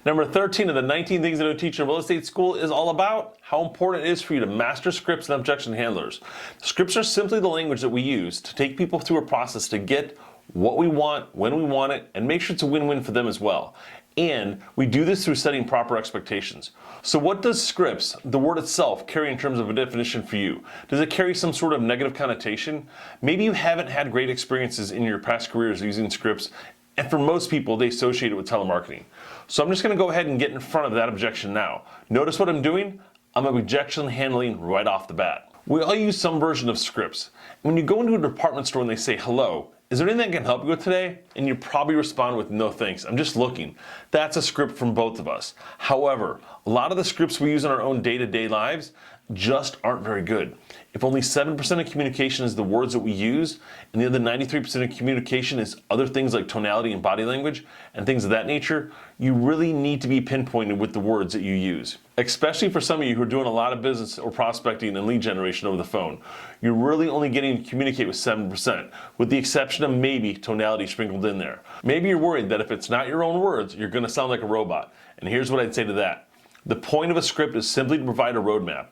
Number 13 of the 19 things that I teach in real estate school is all about how important it is for you to master scripts and objection handlers. Scripts are simply the language that we use to take people through a process to get what we want, when we want it, and make sure it's a win-win for them as well. And we do this through setting proper expectations. So what does scripts, the word itself, carry in terms of a definition for you? Does it carry some sort of negative connotation? Maybe you haven't had great experiences in your past careers using scripts, and for most people, they associate it with telemarketing. So I'm just going to go ahead and get in front of that objection now. Notice what I'm doing? I'm objection handling right off the bat. We all use some version of scripts. When you go into a department store and they say, hello, is there anything I can help you with today? And you probably respond with, no thanks, I'm just looking. That's a script from both of us. However, a lot of the scripts we use in our own day-to-day lives just aren't very good. If only 7% of communication is the words that we use, and the other 93% of communication is other things like tonality and body language and things of that nature, you really need to be pinpointed with the words that you use. Especially for some of you who are doing a lot of business or prospecting and lead generation over the phone. You're really only getting to communicate with 7%, with the exception of maybe tonality sprinkled in there. Maybe you're worried that if it's not your own words, you're going to sound like a robot. And here's what I'd say to that. The point of a script is simply to provide a roadmap.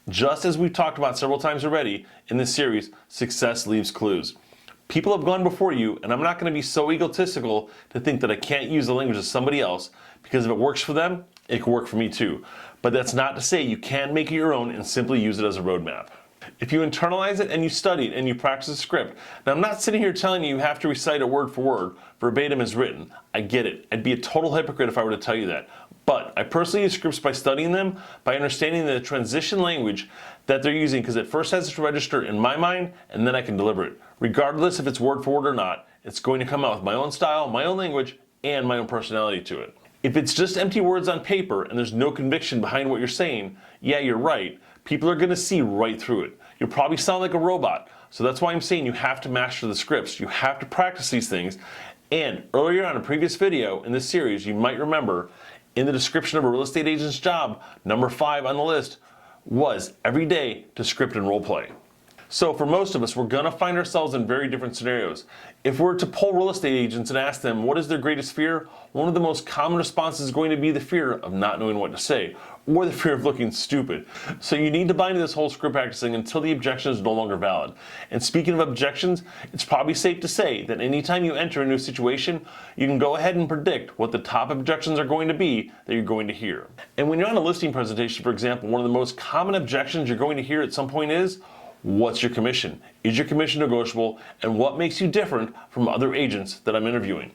Just as we've talked about several times already in this series, success leaves clues. People have gone before you, and I'm not going to be so egotistical to think that I can't use the language of somebody else, because if it works for them, it can work for me too. But that's not to say you can make it your own and simply use it as a roadmap. If you internalize it and you study it and you practice the script, now I'm not sitting here telling you have to recite it word for word, verbatim as written. I get it. I'd be a total hypocrite if I were to tell you that. But I personally use scripts by studying them, by understanding the transition language that they're using, because it first has to register in my mind and then I can deliver it. Regardless if it's word for word or not, it's going to come out with my own style, my own language, and my own personality to it. If it's just empty words on paper and there's no conviction behind what you're saying, yeah, you're right. People are going to see right through it. You'll probably sound like a robot. So that's why I'm saying you have to master the scripts. You have to practice these things. And earlier on a previous video in this series, you might remember in the description of a real estate agent's job, number 5 on the list was every day to script and role play. So for most of us, we're going to find ourselves in very different scenarios. If we're to poll real estate agents and ask them what is their greatest fear, one of the most common responses is going to be the fear of not knowing what to say, or the fear of looking stupid. So you need to buy into this whole script practicing until the objection is no longer valid. And speaking of objections, it's probably safe to say that anytime you enter a new situation, you can go ahead and predict what the top objections are going to be that you're going to hear. And when you're on a listing presentation, for example, one of the most common objections you're going to hear at some point is, what's your commission? Is your commission negotiable? And what makes you different from other agents that I'm interviewing?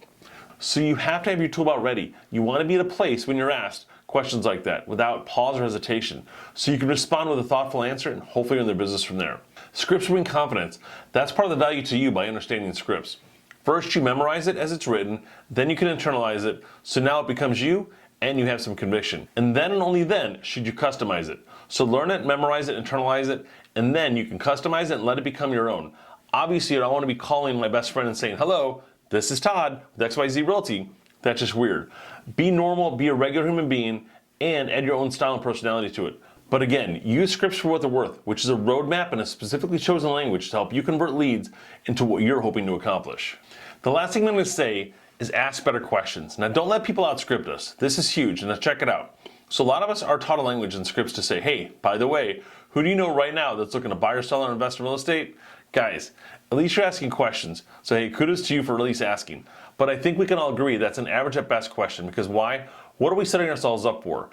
So you have to have your tool belt ready. You want to be at a place when you're asked questions like that without pause or hesitation, so you can respond with a thoughtful answer and hopefully earn their business from there. Scripts bring confidence. That's part of the value to you by understanding scripts. First, you memorize it as it's written, then you can internalize it, so now it becomes you and you have some conviction. And then and only then should you customize it. So learn it, memorize it, internalize it, and then you can customize it and let it become your own. Obviously, I don't want to be calling my best friend and saying, hello, this is Todd with XYZ Realty. That's just weird. Be normal, be a regular human being, and add your own style and personality to it. But again, use scripts for what they're worth, which is a roadmap and a specifically chosen language to help you convert leads into what you're hoping to accomplish. The last thing I'm going to say is ask better questions. Now, don't let people out-script us. This is huge, and let's check it out. So a lot of us are taught a language in scripts to say, hey, by the way, who do you know right now that's looking to buy or sell or invest in real estate? Guys, at least you're asking questions. So hey, kudos to you for at least asking. But I think we can all agree that's an average at best question, because why? What are we setting ourselves up for?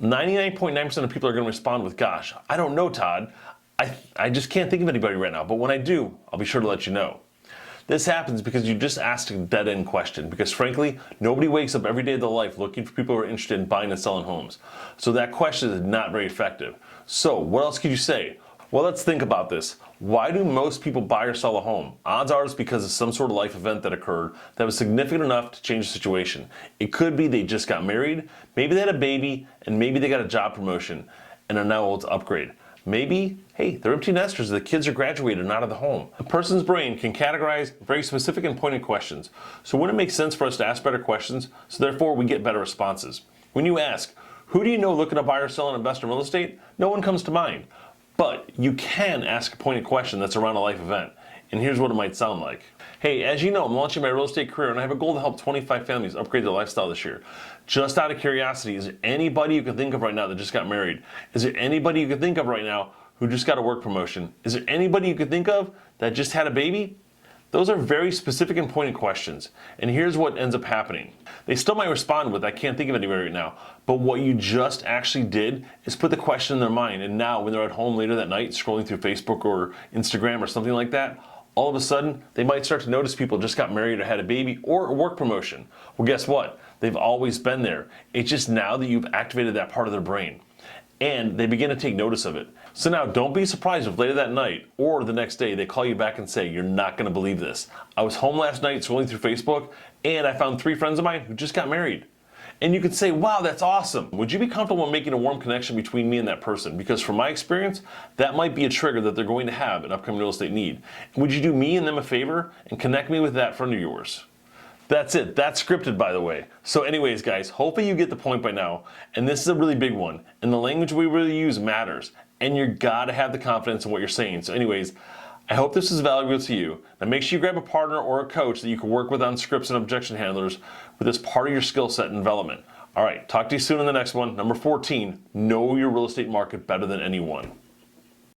99.9% of people are going to respond with, gosh, I don't know, Todd. I just can't think of anybody right now, but when I do, I'll be sure to let you know. This happens because you just asked a dead-end question, because frankly, nobody wakes up every day of their life looking for people who are interested in buying and selling homes. So that question is not very effective. So what else could you say? Well, let's think about this. Why do most people buy or sell a home? Odds are it's because of some sort of life event that occurred that was significant enough to change the situation. It could be they just got married, maybe they had a baby, and maybe they got a job promotion and are now able to upgrade. Maybe, hey, they're empty nesters, the kids are graduated and out of the home. A person's brain can categorize very specific and pointed questions. So wouldn't it make sense for us to ask better questions, so therefore we get better responses? When you ask, who do you know looking to buy or sell and invest in real estate? No one comes to mind. But you can ask a pointed question that's around a life event. And here's what it might sound like. Hey, as you know, I'm launching my real estate career and I have a goal to help 25 families upgrade their lifestyle this year. Just out of curiosity, is there anybody you can think of right now that just got married? Is there anybody you can think of right now who just got a work promotion? Is there anybody you can think of that just had a baby? Those are very specific and pointed questions. And here's what ends up happening. They still might respond with, I can't think of anybody right now. But what you just actually did is put the question in their mind. And now when they're at home later that night, scrolling through Facebook or Instagram or something like that, all of a sudden, they might start to notice people just got married or had a baby or a work promotion. Well, guess what? They've always been there. It's just now that you've activated that part of their brain. And they begin to take notice of it. So now don't be surprised if later that night or the next day they call you back and say, you're not going to believe this. I was home last night scrolling through Facebook and I found 3 friends of mine who just got married. And you could say, wow, that's awesome. Would you be comfortable in making a warm connection between me and that person? Because from my experience, that might be a trigger that they're going to have an upcoming real estate need. And would you do me and them a favor and connect me with that friend of yours? That's it. That's scripted, by the way. So anyways, guys, hopefully you get the point by now. And this is a really big one. And the language we really use matters. And you gotta have the confidence in what you're saying. So anyways, I hope this is valuable to you. Now make sure you grab a partner or a coach that you can work with on scripts and objection handlers with this part of your skill set and development. All right, talk to you soon in the next one. Number 14, know your real estate market better than anyone.